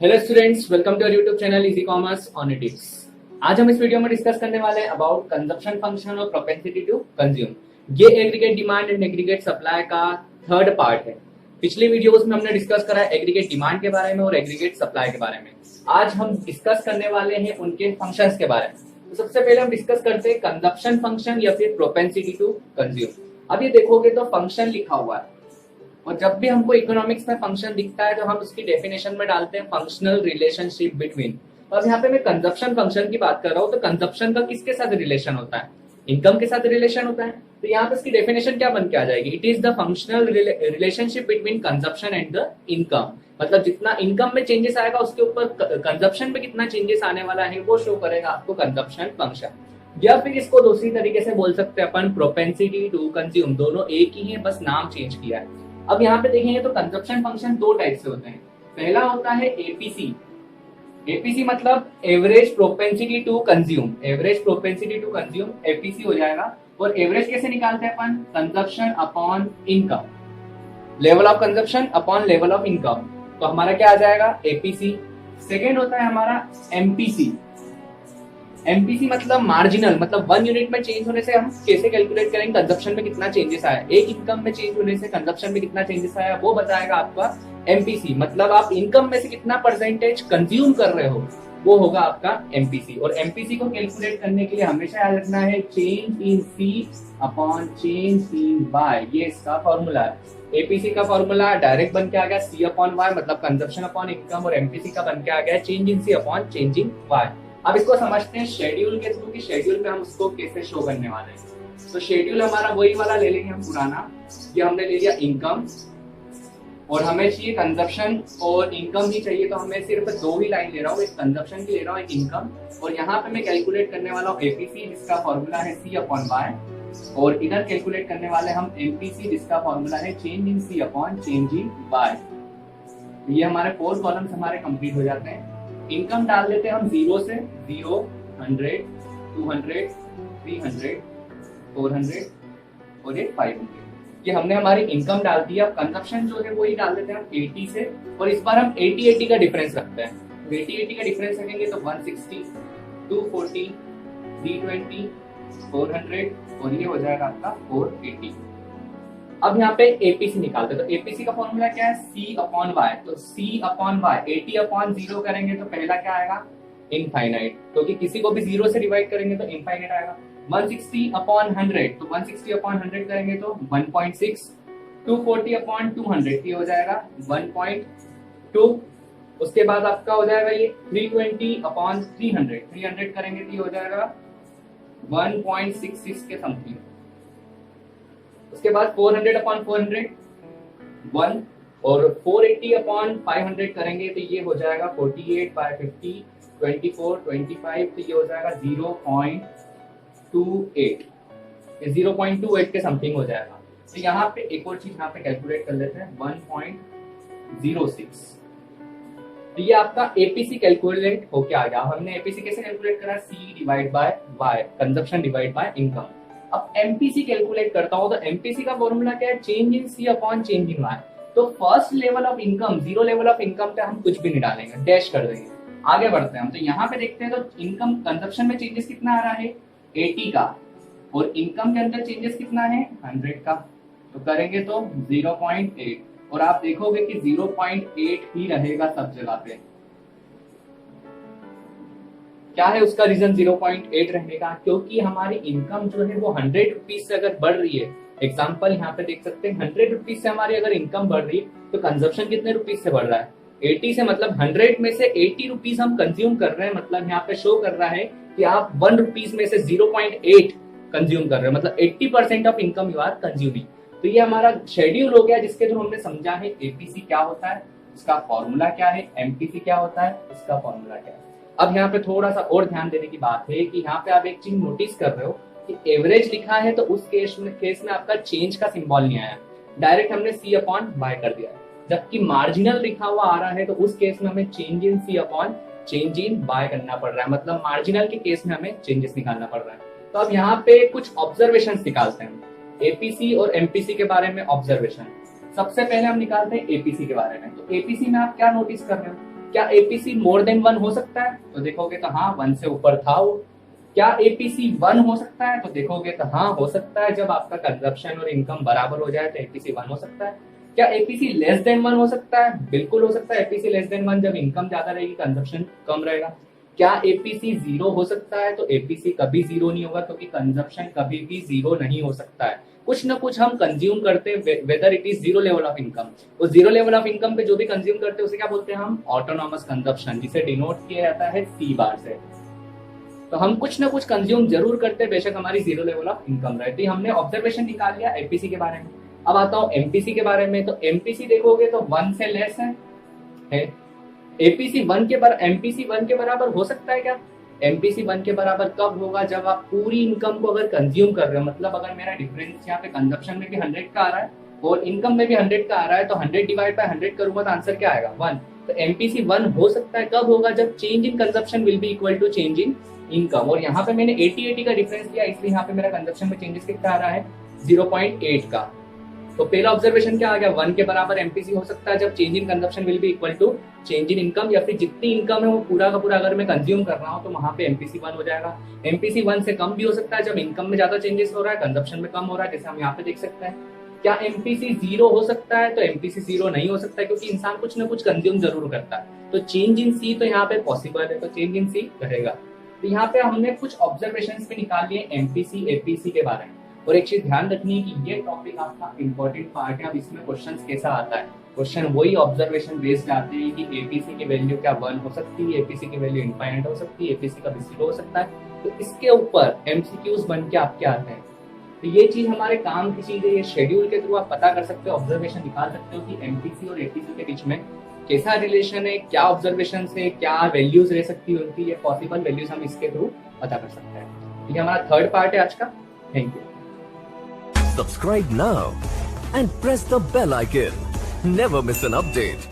Hello students, welcome to YouTube channel easy commerce on tips. आज हम इस video में डिस्कस करने वाले हैं अबाउट कंजप्शन फंक्शन और प्रोपेंसिटी टू कंज्यूम। ये aggregate demand and aggregate supply का थर्ड पार्ट है। पिछली वीडियोस में हमने डिस्कस करा एग्रीगेट डिमांड के बारे में और एग्रीगेट सप्लाई के बारे में। आज हम डिस्कस करने वाले हैं उनके फंक्शंस के बारे में। तो सबसे पहले हम डिस्कस करते हैं कंजप्शन फंक्शन या फिर प्रोपेंसिटी टू कंज्यूम। अब ये देखोगे तो फंक्शन लिखा हुआ है और जब भी हमको इकोनॉमिक्स में फंक्शन दिखता है तो हम उसकी डेफिनेशन में डालते हैं फंक्शनल रिलेशनशिप बिटवीन। अब यहाँ पे मैं कंजप्शन फंक्शन की बात कर रहा हूँ तो कंजप्शन का किसके साथ रिलेशन होता है? इनकम के साथ रिलेशन होता है। तो यहाँ पे इसकी डेफिनेशन क्या बन के आ जाएगी? It is the functional relationship between consumption and the income. मतलब जितना इनकम में चेंजेस आएगा उसके ऊपर कंजप्शन में कितना चेंजेस आने वाला है वो शो करेगा आपको कंजप्शन फंक्शन। या फिर इसको दूसरी तरीके से बोल सकते हैं अपन प्रोपेंसिटी टू कंज्यूम। दोनों एक ही है, बस नाम चेंज किया है। अब यहाँ पे देखेंगे तो कंजप्शन फंक्शन दो टाइप से होते हैं। पहला होता है एपीसी। एपीसी मतलब average propensity to consume. Average propensity to consume APC हो जाएगा। और एवरेज कैसे निकालते हैं अपन? Consumption upon income, level of consumption upon level of income. तो हमारा क्या आ जाएगा? एपीसी। सेकेंड होता है हमारा एमपीसी। एमपीसी मतलब मार्जिनल, मतलब 1 यूनिट में चेंज होने से हम कैसे कैलकुलेट करेंगे कंजप्शन में कितना चेंजेस आया। एक इनकम में चेंज होने से कंजप्शन में कितना चेंजेस आया वो बताएगा आपका एमपीसी। मतलब आप इनकम में से कितना परसेंटेज कंज्यूम कर रहे हो वो होगा आपका एमपीसी। और एमपीसी को कैलकुलेट करने के लिए हमेशा याद रखना है change in C upon change in Y. ये इसका फॉर्मूला है। एपीसी का फॉर्मूला डायरेक्ट बन के आ गया सी अपॉन वाई, मतलब कंजप्शन अपॉन इनकम। और एमपीसी का बन के आ गया change in C upon change in Y. अब इसको समझते हैं शेड्यूल के थ्रू कि शेड्यूल पे हम उसको कैसे शो करने वाले हैं। तो शेड्यूल हमारा वही वाला ले लेंगे हम पुराना। ये हमने ले लिया इनकम और हमें चाहिए कंजप्शन और इनकम ही चाहिए, तो हमें सिर्फ दो ही लाइन ले रहा हूँ, एक कंजप्शन की ले रहा हूँ, एक इनकम। और यहाँ पे मैं कैलकुलेट करने वाला हूँ एपीसी जिसका फॉर्मूला है सी अपॉन वाई। और इधर कैलकुलेट करने वाले हम एमपीसी जिसका फॉर्मूला है change in C upon change in Y. ये हमारे 4 कॉलम्स हमारे कंप्लीट हो जाते हैं। इनकम डाल देते हैं हम 0 से 0, 100, 200, 300, 400 और ये 500। ये हमने हमारी इनकम डाल दी। अब कंजप्शन जो है वो ही डाल देते हैं हम 80 से। और इस बार हम 80-80 का डिफरेंस रखते हैं। 80-80 का डिफरेंस रखेंगे तो 160, 240, 320, 400 और ये हो जाएगा आपका 480। अब यहाँ पे एपीसी निकालते हैं। तो एपीसी का फॉर्मूला क्या है? सी अपॉन वाई। तो सी अपॉन वाई 80 अपॉन 0 करेंगे तो पहला क्या आएगा? इनफाइनाइट, क्योंकि किसी को भी 0 से डिवाइड करेंगे तो इनफाइनाइट आएगा। 160 अपॉन 100, तो 160 अपॉन 100 करेंगे तो 1.6। 240 अपॉन 200 ये हो जाएगा 1.2। उसके बाद आपका हो जाएगा ये 320 अपॉन 300, 300 करेंगे तो ये हो जाएगा 1.66 के समथिंग। उसके बाद 400 अपॉन 400 1 और 480 अपॉन 500 करेंगे तो ये हो जाएगा 48 बाय 50, 24, 25 तो ये हो जाएगा 0.28। ये 0.28 के समथिंग हो जाएगा। तो यहाँ पे एक और चीज यहाँ पे कैलकुलेट कर लेते हैं 1.06। तो ये आपका एपीसी कैलकुलेट होके आ गया। हमने एपीसी कैसे कैलकुलेट करा? C divide by Y, consumption divide by income. अब एमपीसी कैलकुलेट करता हूं तो एमपीसी का फॉर्मूला क्या है? Change in C upon change in Y. तो first level of income, 0 level of income पे हम कुछ भी नहीं डालेंगे, डैश कर देंगे। आगे बढ़ते हैं हम। तो यहाँ पे देखते हैं तो इनकम कंजप्शन में चेंजेस कितना आ रहा है? 80 का। और इनकम के अंदर चेंजेस कितना है? 100 का। तो करेंगे तो 0.8। और आप देखोगे कि 0.8 ही रहेगा सब जगह पे। क्या है उसका रीजन 0.8 रहने का? क्योंकि हमारी इनकम जो है वो 100 रुपीज से अगर बढ़ रही है, एग्जांपल यहाँ पे देख सकते हैं 100 रुपीज से हमारी अगर इनकम बढ़ रही है तो कंजप्शन कितने रुपीज से बढ़ रहा है? 80 से। मतलब 100 में से 80 रुपीज हम कंज्यूम कर रहे हैं। मतलब यहाँ पे शो कर रहा है कि आप 1 रुपीज में से 0.8 कंज्यूम कर रहे हैं, मतलब 80% of income you are consuming. तो ये हमारा शेड्यूल हो गया जिसके थ्रू हमने समझा है एपीसी क्या होता है, उसका फॉर्मूला क्या है, एमपीसी क्या होता है, उसका फॉर्मूला क्या है। अब यहाँ पे थोड़ा सा और ध्यान देने की बात है कि यहाँ पे आप एक चीज नोटिस कर रहे हो कि एवरेज लिखा है तो उस केस में आपका चेंज का सिंबल नहीं आया, डायरेक्ट हमने सी अपॉन बाय कर दिया है। जबकि मार्जिनल लिखा हुआ आ रहा है तो उस केस में हमें change in C upon change in Y करना पड़ रहा है। मतलब मार्जिनल के केस में हमें चेंजेस निकालना पड़ रहा है। तो अब यहाँ पे कुछ ऑब्जर्वेशन निकालते हैं एपीसी और एमपीसी के बारे में। ऑब्जर्वेशन सबसे पहले हम निकालते हैं एपीसी के बारे में। तो एपीसी में आप क्या नोटिस कर रहे हो? क्या एपीसी मोर देन 1 हो सकता है? तो देखोगे तो हाँ 1 से ऊपर था वो। क्या एपीसी 1 हो सकता है? तो देखोगे तो हाँ हो सकता है, जब आपका कंजप्शन और इनकम बराबर हो जाए तो एपीसी 1 हो सकता है। क्या एपीसी लेस देन 1 हो सकता है? बिल्कुल हो सकता है एपीसी लेस देन 1, जब इनकम ज्यादा रहेगी कंजप्शन कम रहेगा। क्या एपीसी 0 हो सकता है? तो एपीसी कभी 0 नहीं होगा, क्योंकि कंजप्शन कभी भी 0 नहीं हो सकता है। कुछ ना कुछ हम कंज्यूम करते हैं, whether it is 0 level of income. वो 0 लेवल ऑफ इनकम पे जो भी कंज्यूम करते हैं उसे क्या बोलते हैं हम? ऑटोनॉमस कंजप्शन, जिसे डिनोट किया जाता है सी बार से। तो हम कुछ ना कुछ कंज्यूम जरूर करते हैं, बेशक हमारी 0 लेवल ऑफ इनकम रहती है। हमने ऑब्जर्वेशन निकाल लिया एपीसी के बारे में। अब आता हूँ एमपीसी के बारे में। तो एमपीसी देखोगे तो 1 से लेस है। एपीसी 1 के बराबर, एमपीसी 1 के बराबर हो सकता है क्या? एमपीसी 1 के बराबर कब होगा? जब आप पूरी इनकम को अगर कंज्यूम कर रहे हो, मतलब अगर मेरा डिफरेंस यहाँ पे कंजप्शन में भी 100 का आ रहा है और इनकम में भी 100 का आ रहा है, तो 100 डिवाइड बाय 100 करूंगा तो आंसर क्या आएगा? 1। तो एमपीसी 1 हो सकता है कब होगा? जब change in consumption will be equal to change in income. और यहाँ पे मैंने 80-80 का डिफरेंस लिया, इसलिए यहाँ पे मेरा कंजप्शन में चेंजेस कितना आ रहा है? 0.8 का। तो पहला ऑब्जर्वेशन क्या आ गया? 1 के बराबर एमपीसी हो सकता है जब change in consumption will be equal to change in income, या फिर जितनी इनकम है वो पूरा का पूरा अगर मैं कंज्यूम कर रहा हूँ तो वहां पे एमपीसी 1 हो जाएगा। एमपीसी 1 से कम भी हो सकता है जब इनकम में ज्यादा चेंजेस हो रहा है, कंजप्शन में कम हो रहा है, जैसे हम यहाँ पे देख सकते हैं। क्या एमपीसी 0 हो सकता है? तो एमपीसी 0 नहीं हो सकता है, क्योंकि इंसान कुछ ना कुछ कंज्यूम जरूर करता है। तो चेंज इन सी तो यहाँ पे पॉसिबल है, तो चेंज इन सी रहेगा। तो यहाँ पे हमने कुछ ऑब्जर्वेशंस भी निकाल लिए एमपीसी एपीसी के बारे में। और एक चीज ध्यान रखनी है कि ये टॉपिक आपका इंपॉर्टेंट पार्ट है। अब इसमें क्वेश्चंस कैसा आता है? क्वेश्चन वही ऑब्जर्वेशन बेस्ड आते हैं कि एपीसी की वैल्यू क्या 1 हो सकती है, एपीसी की वैल्यू इनफाइनाइट हो सकती है, एपीसी का भी 0 हो सकता है। तो इसके ऊपर एमसीक्यूज बन के आपके आते हैं। तो ये चीज हमारे काम की चीज है। ये शेड्यूल के थ्रू आप पता कर सकते हो, ऑब्जर्वेशन निकाल सकते हो कि एमपीसी और एपीसी के बीच में कैसा रिलेशन है, क्या ऑब्जर्वेशन है, क्या वैल्यूज रह सकती है उनकी, ये पॉसिबल वैल्यूज हम इसके थ्रू पता कर सकते हैं। ठीक है, हमारा थर्ड पार्ट है आज का। Thank you. Subscribe now and press the bell icon. Never miss an update.